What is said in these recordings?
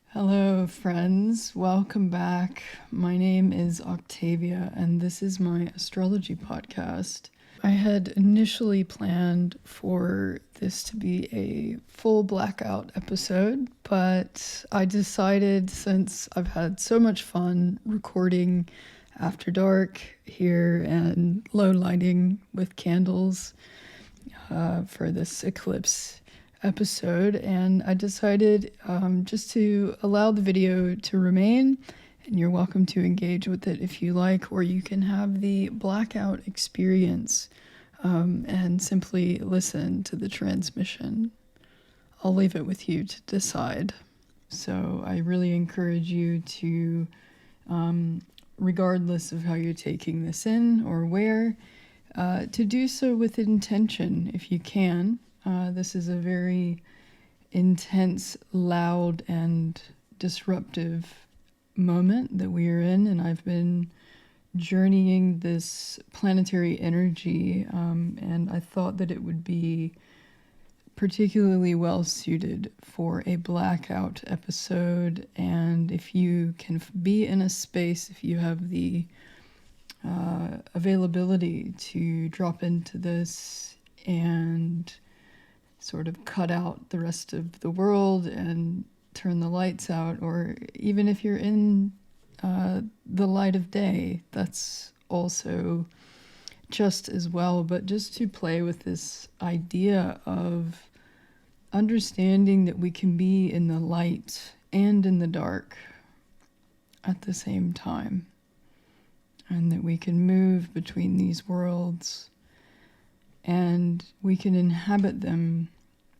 Hello, friends. Welcome back. My name is Octavia, and this is my astrology podcast. I had initially planned for this to be a full blackout episode, but I decided, since I've had so much fun recording after dark here and low lighting with candles for this eclipse episode, and I decided just to allow the video to remain, and you're welcome to engage with it if you like, or you can have the blackout experience and simply listen to the transmission. I'll leave it with you to decide. So I really encourage you to, regardless of how you're taking this in or where, to do so with intention if you can. This is a very intense, loud, and disruptive moment that we are in, and I've been journeying this planetary energy, and I thought that it would be particularly well suited for a blackout episode. And if you can be in a space, if you have the availability to drop into this and sort of cut out the rest of the world and turn the lights out, or even if you're in the light of day, that's also just as well. But just to play with this idea of understanding that we can be in the light and in the dark at the same time, and that we can move between these worlds and we can inhabit them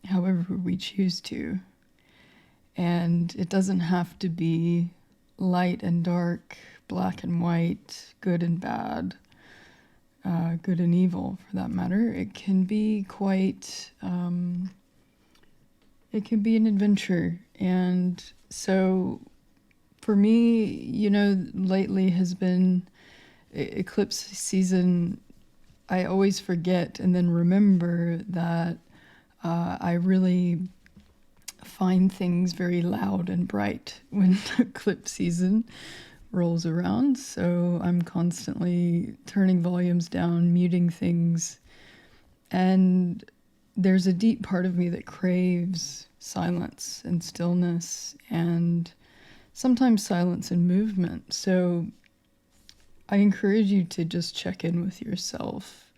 however we choose to. And it doesn't have to be light and dark, black and white, good and bad, good and evil for that matter. It can be quite, it can be an adventure. And so for me, lately has been eclipse season. I always forget and then remember that I really find things very loud and bright when eclipse season rolls around. So I'm constantly turning volumes down, muting things. And there's a deep part of me that craves silence and stillness, and sometimes silence and movement. So I encourage you to just check in with yourself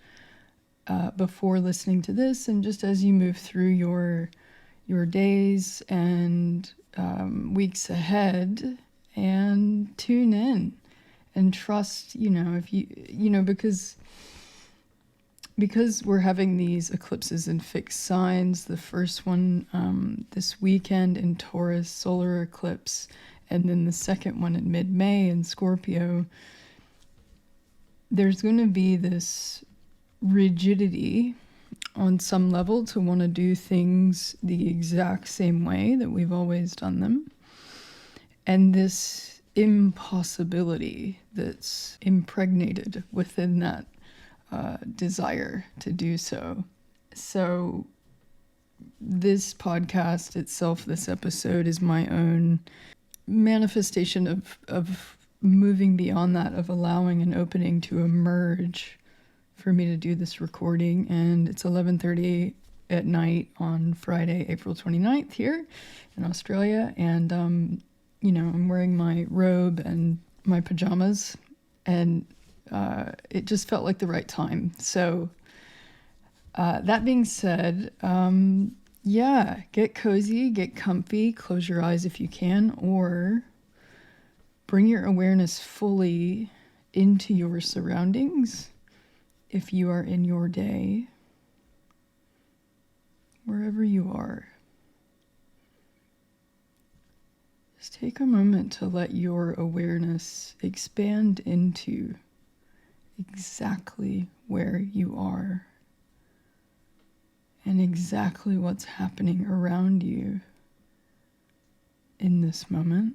before listening to this, and just as you move through your days and weeks ahead, and tune in and trust, if because we're having these eclipses in fixed signs. The first one this weekend in Taurus, solar eclipse, and then the second one in mid-May in Scorpio. There's going to be this rigidity on some level to want to do things the exact same way that we've always done them, and this impossibility that's impregnated within that desire to do so. So this podcast itself, this episode, is my own manifestation of moving beyond that, of allowing an opening to emerge for me to do this recording. And it's 11:30 at night on Friday, April 29th here in Australia. And, I'm wearing my robe and my pajamas, and it just felt like the right time. So that being said, get cozy, get comfy, close your eyes if you can, or bring your awareness fully into your surroundings if you are in your day, wherever you are. Just take a moment to let your awareness expand into exactly where you are and exactly what's happening around you in this moment.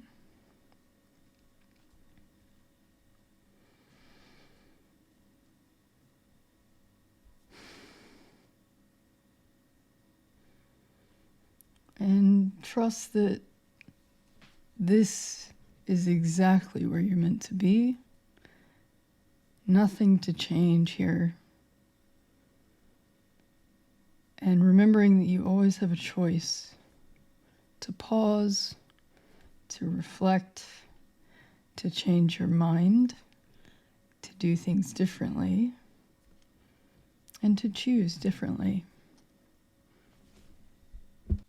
And trust that this is exactly where you're meant to be. Nothing to change here. And remembering that you always have a choice to pause, to reflect, to change your mind, to do things differently, and to choose differently.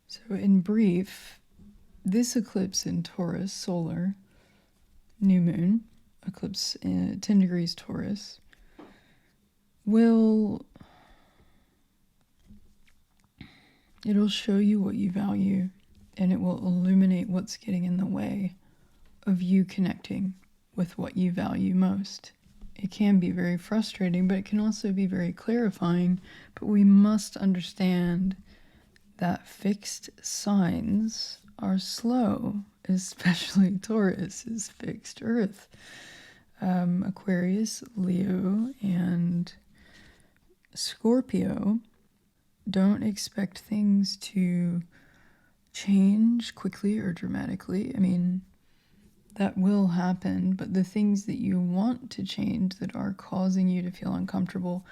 So in brief, this eclipse in Taurus, solar, new moon, eclipse in 10 degrees Taurus, it'll show you what you value, and it will illuminate what's getting in the way of you connecting with what you value most. It can be very frustrating, but it can also be very clarifying. But we must understand that fixed signs are slow, especially Taurus is fixed Earth. Aquarius, Leo, and Scorpio don't expect things to change quickly or dramatically. I mean, that will happen, but the things that you want to change that are causing you to feel uncomfortable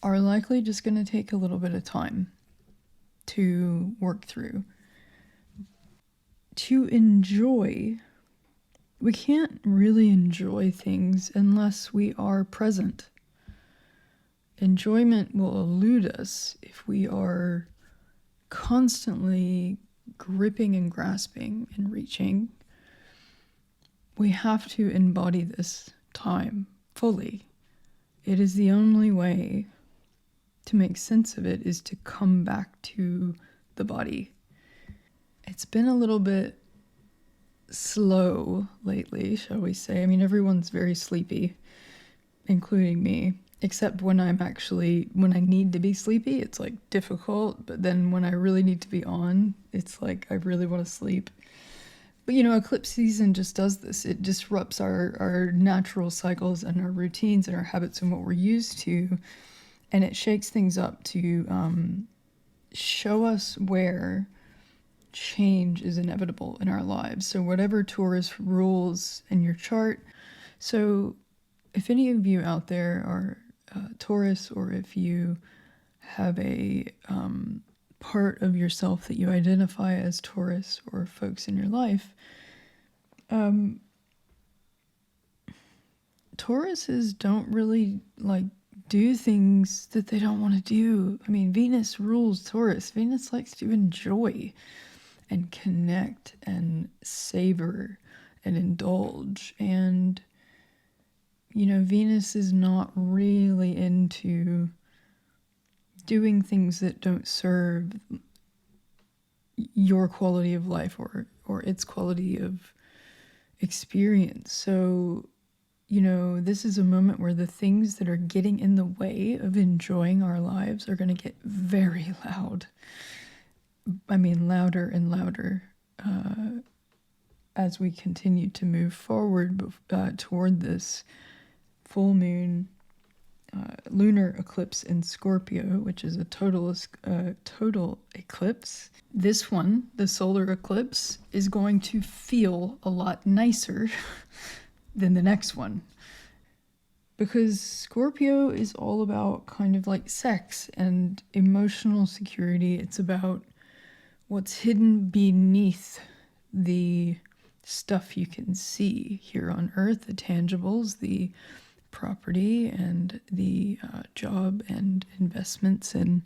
are likely just going to take a little bit of time to work through. To enjoy, we can't really enjoy things unless we are present. Enjoyment will elude us if we are constantly gripping and grasping and reaching. We have to embody this time fully. It is the only way to make sense of it, is to come back to the body. It's been a little bit slow lately, shall we say. I mean, everyone's very sleepy, including me, except when I need to be sleepy, it's like difficult. But then when I really need to be on, it's like I really want to sleep. But eclipse season just does this. It disrupts our natural cycles and our routines and our habits and what we're used to. And it shakes things up to show us where change is inevitable in our lives. So whatever Taurus rules in your chart. So if any of you out there are Taurus, or if you have a part of yourself that you identify as Taurus, or folks in your life, Tauruses don't really do things that they don't want to do. I mean, Venus rules Taurus. Venus likes to enjoy and connect and savor and indulge. And, Venus is not really into doing things that don't serve your quality of life or its quality of experience. So, this is a moment where the things that are getting in the way of enjoying our lives are going to get very loud. I mean, louder and louder as we continue to move forward toward this full moon lunar eclipse in Scorpio, which is a total eclipse. This one, the solar eclipse, is going to feel a lot nicer than the next one, because Scorpio is all about kind of like sex and emotional security. It's about what's hidden beneath the stuff you can see here on Earth, the tangibles, the property and the job and investments and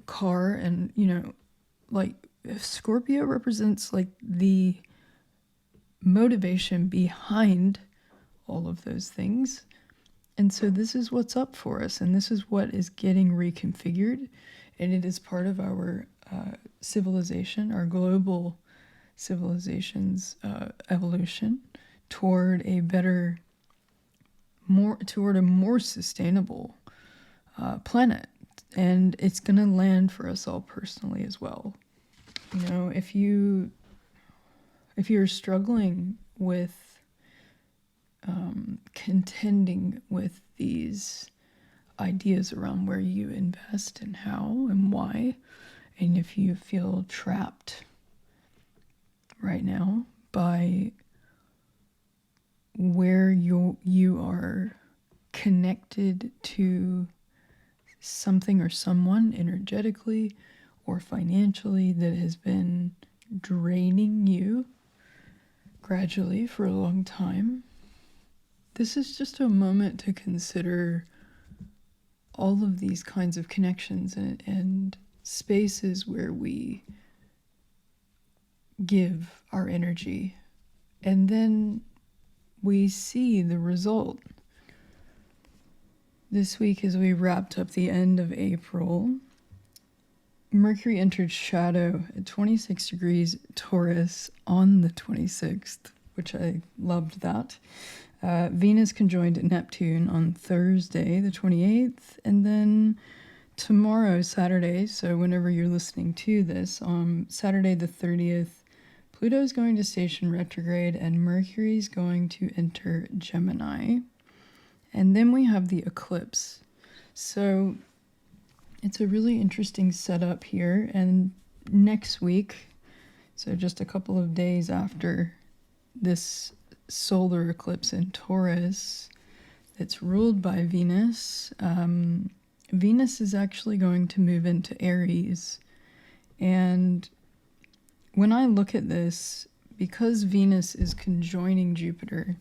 car. And Scorpio represents the motivation behind all of those things. And so this is what's up for us, and this is what is getting reconfigured, and it is part of our civilization, our global civilization's evolution toward a more sustainable planet. And it's going to land for us all personally as well. If you're struggling with contending with these ideas around where you invest and how and why, And if you feel trapped right now by where you are connected to something or someone energetically or financially that has been draining you gradually for a long time, this is just a moment to consider all of these kinds of connections and spaces where we give our energy, and then we see the result. This week, as we wrapped up the end of April, Mercury entered shadow at 26 degrees Taurus on the 26th, which I loved that. Venus conjoined Neptune on Thursday, the 28th, and then tomorrow, Saturday, so whenever you're listening to this, on Saturday the 30th, Pluto is going to station retrograde and Mercury is going to enter Gemini. And then we have the eclipse. So it's a really interesting setup here. And next week, so just a couple of days after this solar eclipse in Taurus that's ruled by Venus, Venus is actually going to move into Aries. And when I look at this, because Venus is conjoining Jupiter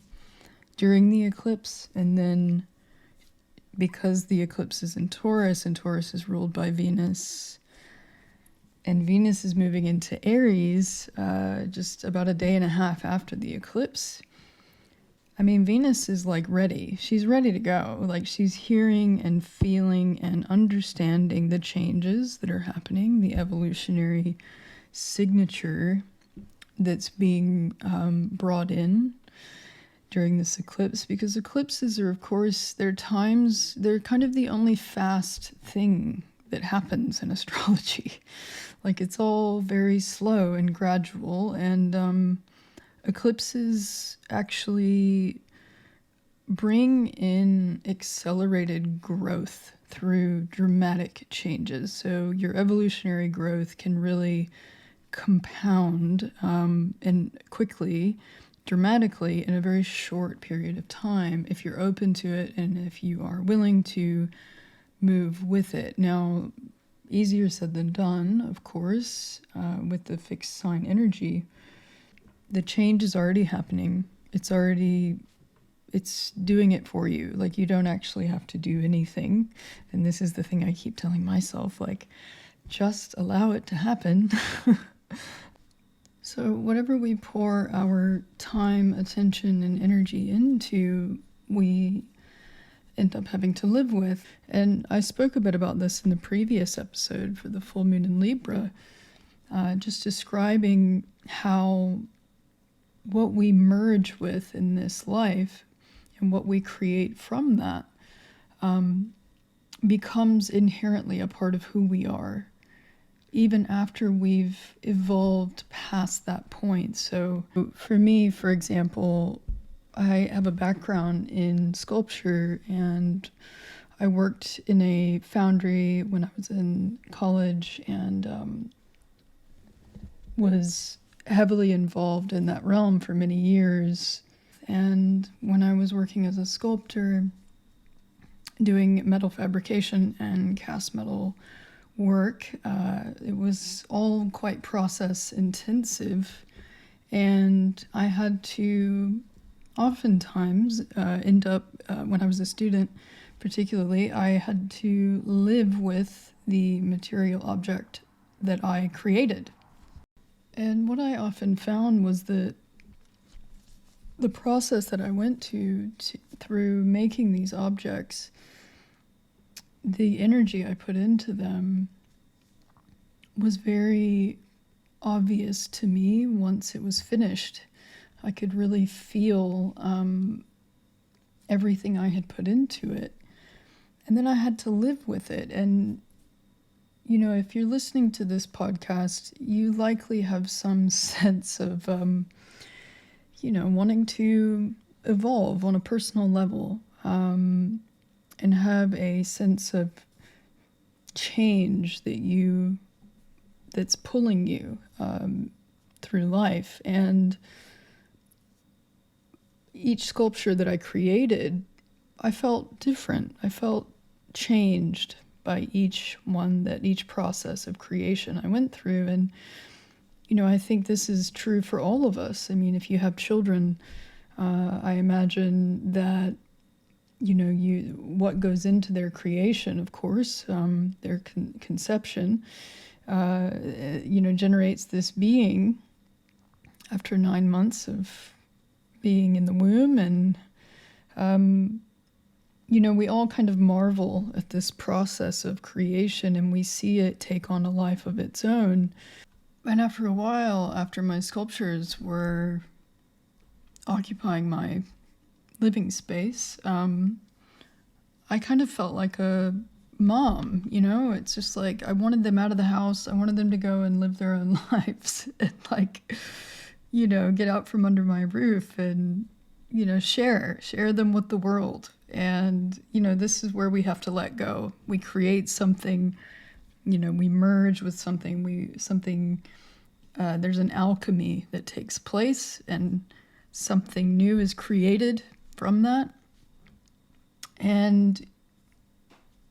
during the eclipse, and then because the eclipse is in Taurus and Taurus is ruled by Venus, and Venus is moving into Aries just about a day and a half after the eclipse, I mean, Venus is like ready. She's ready to go. Like, she's hearing and feeling and understanding the changes that are happening, the evolutionary signature that's being brought in during this eclipse, because eclipses are, of course, they're kind of the only fast thing that happens in astrology. Like, it's all very slow and gradual, and eclipses actually bring in accelerated growth through dramatic changes. So your evolutionary growth can really compound and quickly, dramatically, in a very short period of time if you're open to it and if you are willing to move with it. Now, easier said than done, of course, with the fixed sign energy. The change is already happening. It's doing it for you. Like, you don't actually have to do anything. And this is the thing I keep telling myself, like, just allow it to happen. So whatever we pour our time, attention, and energy into, we end up having to live with. And I spoke a bit about this in the previous episode for the full moon in Libra, just describing how what we merge with in this life and what we create from that becomes inherently a part of who we are, even after we've evolved past that point. So for me, for example, I have a background in sculpture, and I worked in a foundry when I was in college, and was heavily involved in that realm for many years. And when I was working as a sculptor, doing metal fabrication and cast metal work, it was all quite process intensive, and I had to oftentimes end up, when I was a student particularly, I had to live with the material object that I created. And what I often found was that the process that I went through making these objects, the energy I put into them was very obvious to me once it was finished. I could really feel everything I had put into it. And then I had to live with it. And you know, if you're listening to this podcast, you likely have some sense of, wanting to evolve on a personal level, and have a sense of change that you that's pulling you through life. And each sculpture that I created, I felt different. I felt changed by each process of creation I went through. And, I think this is true for all of us. I mean, if you have children, I imagine that, what goes into their creation, of course, their conception, generates this being after 9 months of being in the womb. And, we all kind of marvel at this process of creation, and we see it take on a life of its own. And after a while, after my sculptures were occupying my living space, I kind of felt like a mom, it's just like I wanted them out of the house. I wanted them to go and live their own lives and get out from under my roof and, share them with the world. And, this is where we have to let go. We create something, we merge with something, there's an alchemy that takes place, and something new is created from that. And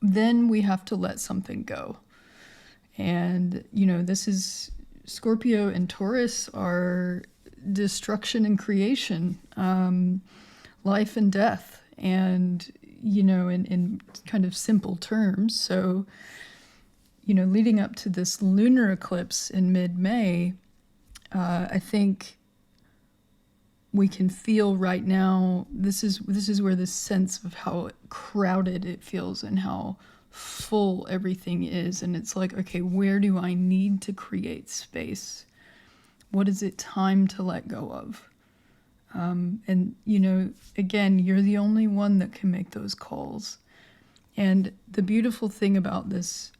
then we have to let something go. And, this is Scorpio and Taurus are destruction and creation, life and death, and, in kind of simple terms. So, leading up to this lunar eclipse in mid-May, I think we can feel right now, this is where the sense of how crowded it feels and how full everything is. And it's like, okay, where do I need to create space? What is it time to let go of? And, again, you're the only one that can make those calls. And the beautiful thing about this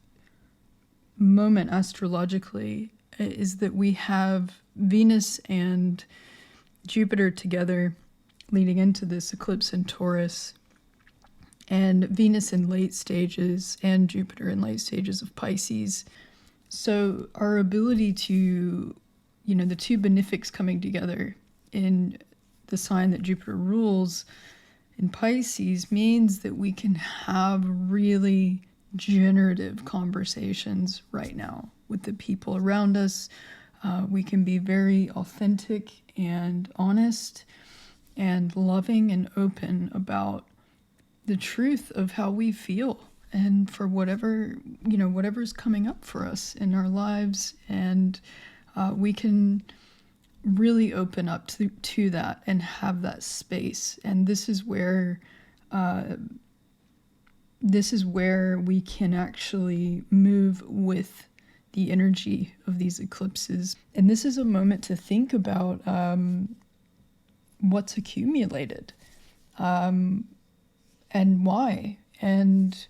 moment astrologically is that we have Venus and Jupiter together leading into this eclipse in Taurus, and Venus in late stages and Jupiter in late stages of Pisces. So our ability to, the two benefics coming together in the sign that Jupiter rules in Pisces means that we can have really generative conversations right now with the people around us. We can be very authentic and honest and loving and open about the truth of how we feel, and for whatever's coming up for us in our lives. And we can really open up to that and have that space. And this is where we can actually move with the energy of these eclipses. And this is a moment to think about what's accumulated and why. And,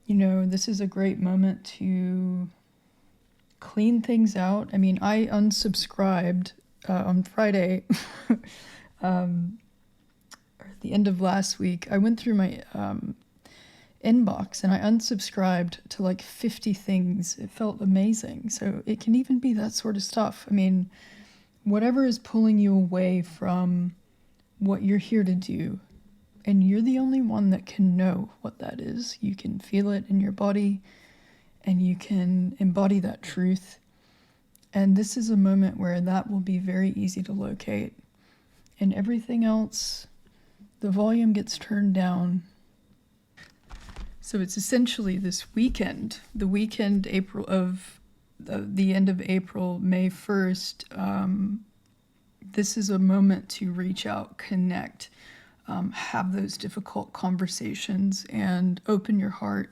this is a great moment to clean things out. I mean, I unsubscribed on Friday, or at the end of last week. I went through my inbox and I unsubscribed to like 50 things. It felt amazing. So it can even be that sort of stuff. I mean, whatever is pulling you away from what you're here to do, and you're the only one that can know what that is. You can feel it in your body, and you can embody that truth. And this is a moment where that will be very easy to locate. And everything else, the volume gets turned down. So it's essentially this weekend, the weekend the end of April, May 1st. This is a moment to reach out, connect, have those difficult conversations, and open your heart.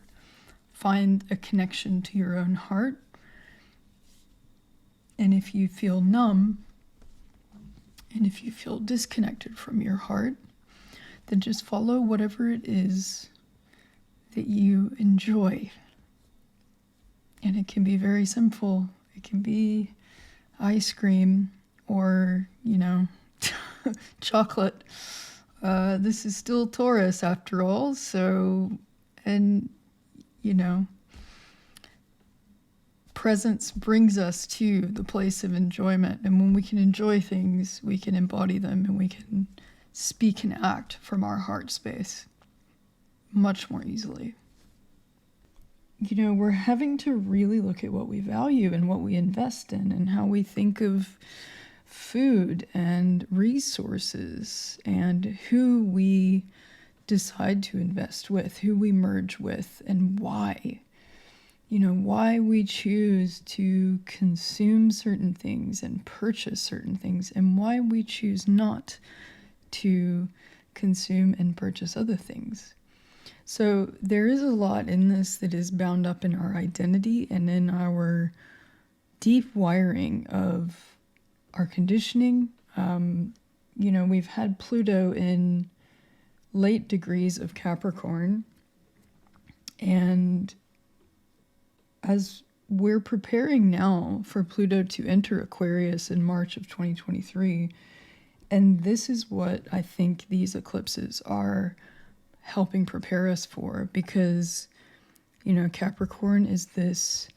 Find a connection to your own heart. And if you feel numb, and if you feel disconnected from your heart, then just follow whatever it is that you enjoy. And it can be very simple. It can be ice cream or, chocolate. This is still Taurus after all. So, and, presence brings us to the place of enjoyment. And when we can enjoy things, we can embody them and we can speak and act from our heart space much more easily. We're having to really look at what we value and what we invest in and how we think of food and resources and who we decide to invest with, who we merge with, and why. Why we choose to consume certain things and purchase certain things, and why we choose not to consume and purchase other things. So there is a lot in this that is bound up in our identity and in our deep wiring of our conditioning. We've had Pluto in late degrees of Capricorn, and as we're preparing now for Pluto to enter Aquarius in March of 2023, and this is what I think these eclipses are helping prepare us for, because, Capricorn is this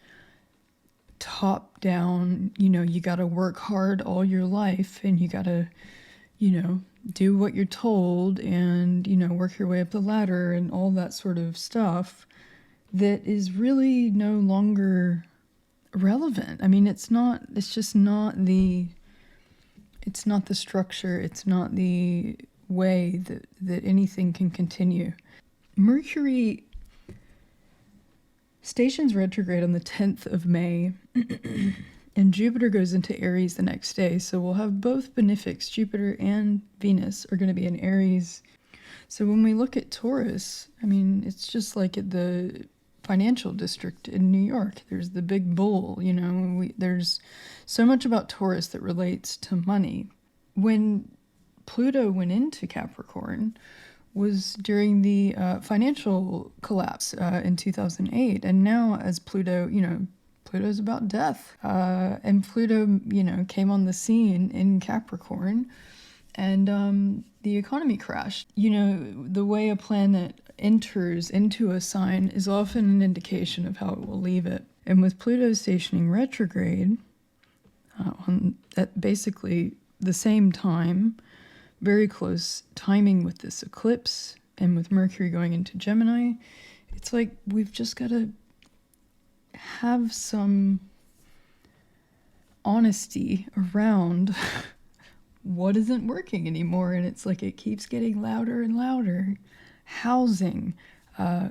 top-down, you got to work hard all your life, and you got to, do what you're told, and, work your way up the ladder and all that sort of stuff that is really no longer relevant. I mean, it's just not the structure, it's not the way that anything can continue. Mercury stations retrograde on the 10th of May, and Jupiter goes into Aries the next day. So we'll have both benefics, Jupiter and Venus, are going to be in Aries. So when we look at Taurus, I mean, it's just like at the financial district in New York. There's the big bull, there's so much about Taurus that relates to money. When Pluto went into Capricorn was during the financial collapse in 2008. And now as Pluto, Pluto's about death. And Pluto, came on the scene in Capricorn, and the economy crashed. The way a planet enters into a sign is often an indication of how it will leave it. And with Pluto stationing retrograde at basically the same time, very close timing with this eclipse, and with Mercury going into Gemini, it's like we've just got to have some honesty around what isn't working anymore. And it's like it keeps getting louder and louder. Housing,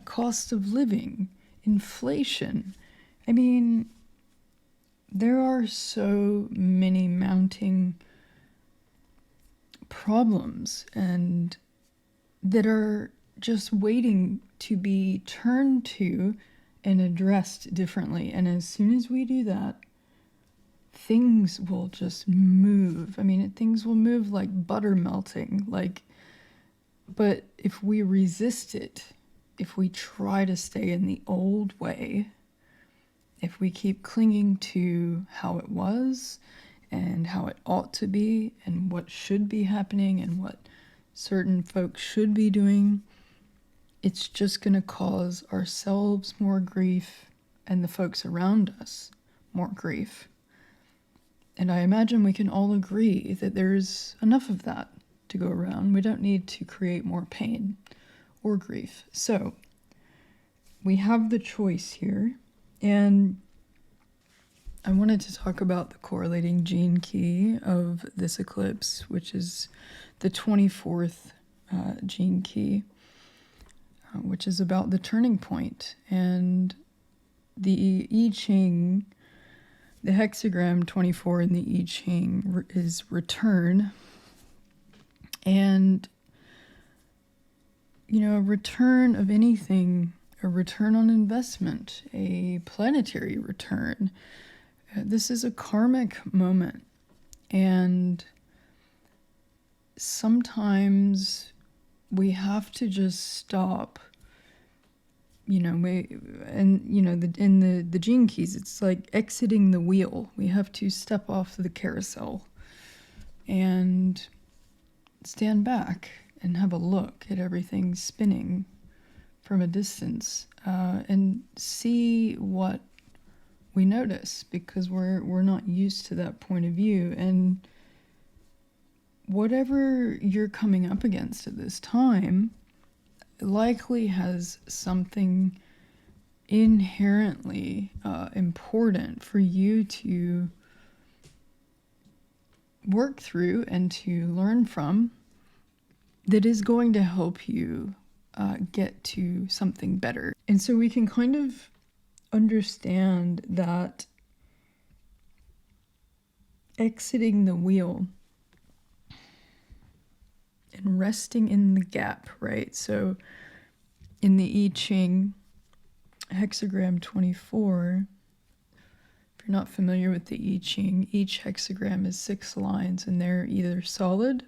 cost of living, inflation. I mean, there are so many mounting problems and that are just waiting to be turned to and addressed differently. And as soon as we do that, things will just move. I mean, things will move like butter melting, but if we resist it, if we try to stay in the old way, if we keep clinging to how it was and how it ought to be and what should be happening and what certain folks should be doing, it's just going to cause ourselves more grief and the folks around us more grief. And I imagine we can all agree that there's enough of that to go around. We don't need to create more pain or grief. So we have the choice here, and I wanted to talk about the correlating gene key of this eclipse, which is the 24th gene key, which is about the turning point. And the I Ching, the hexagram 24 in the I Ching is return. And, a return of anything, a return on investment, a planetary return. This is a karmic moment. And sometimes we have to just stop. In the gene keys, it's like exiting the wheel. We have to step off the carousel and stand back and have a look at everything spinning from a distance, and see what we notice because we're not used to that point of view. And whatever you're coming up against at this time likely has something inherently important for you to work through and to learn from that is going to help you get to something better. And so we can kind of understand that exiting the wheel and resting in the gap, right? So in the I Ching, hexagram 24, if you're not familiar with the I Ching, each hexagram is 6 lines, and they're either solid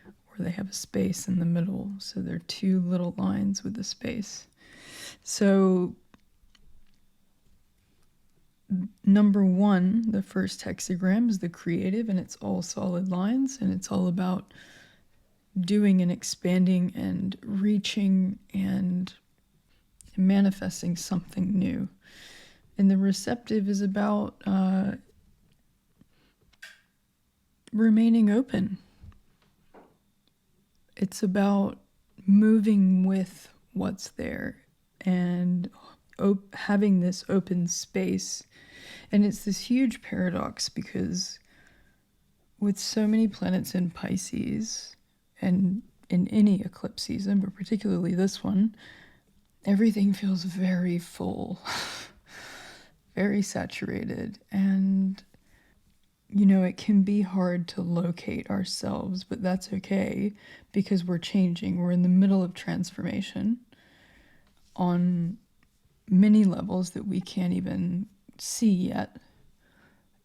or they have a space in the middle. So they're 2 little lines with a space. So number 1, the first hexagram, is the creative, and it's all solid lines, and it's all about doing and expanding and reaching and manifesting something new. And the receptive is about remaining open. It's about moving with what's there and having this open space. And it's this huge paradox because with so many planets in Pisces, and in any eclipse season, but particularly this one, everything feels very full, very saturated. And, you know, it can be hard to locate ourselves, but that's okay because we're changing. We're in the middle of transformation on many levels that we can't even see yet.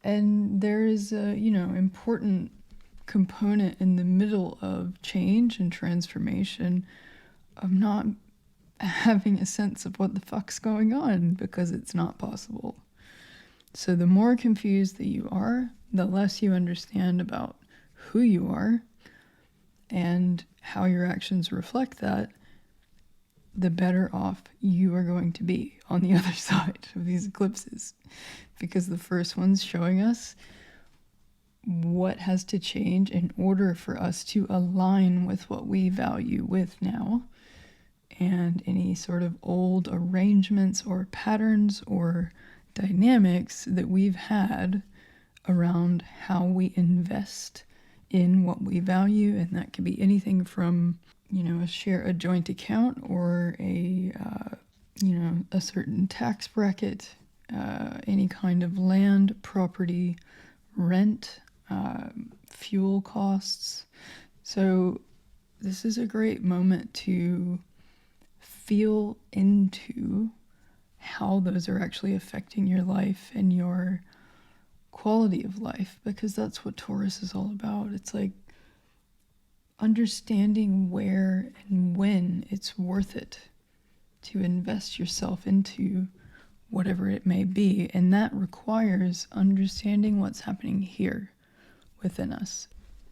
And there is a, important component in the middle of change and transformation of not having a sense of what the fuck's going on because it's not possible. So the more confused that you are, the less you understand about who you are and how your actions reflect that, the better off you are going to be on the other side of these eclipses. Because the first one's showing us what has to change in order for us to align with what we value with now, and any sort of old arrangements or patterns or dynamics that we've had around how we invest in what we value. And that could be anything from, a joint account or a certain tax bracket, any kind of land, property, rent, fuel costs. So this is a great moment to feel into how those are actually affecting your life and your quality of life, because that's what Taurus is all about. It's like understanding where and when it's worth it to invest yourself into whatever it may be. And that requires understanding what's happening here within us.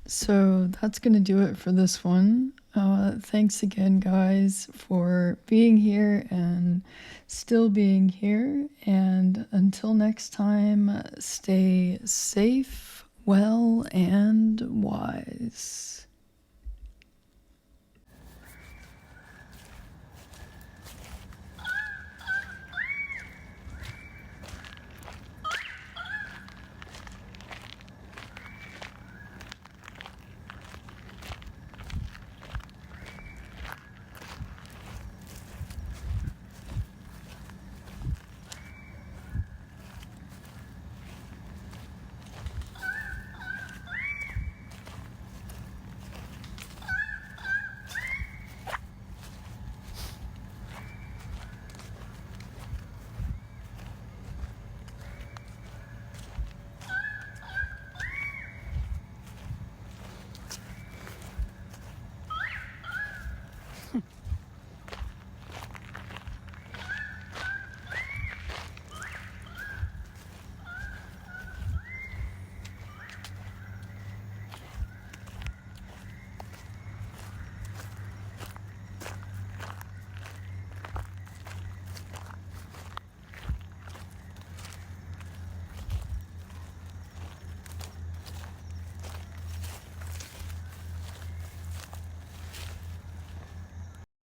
So that's going to do it for this one. Thanks again, guys, for being here and still being here. And until next time, stay safe, well, and wise.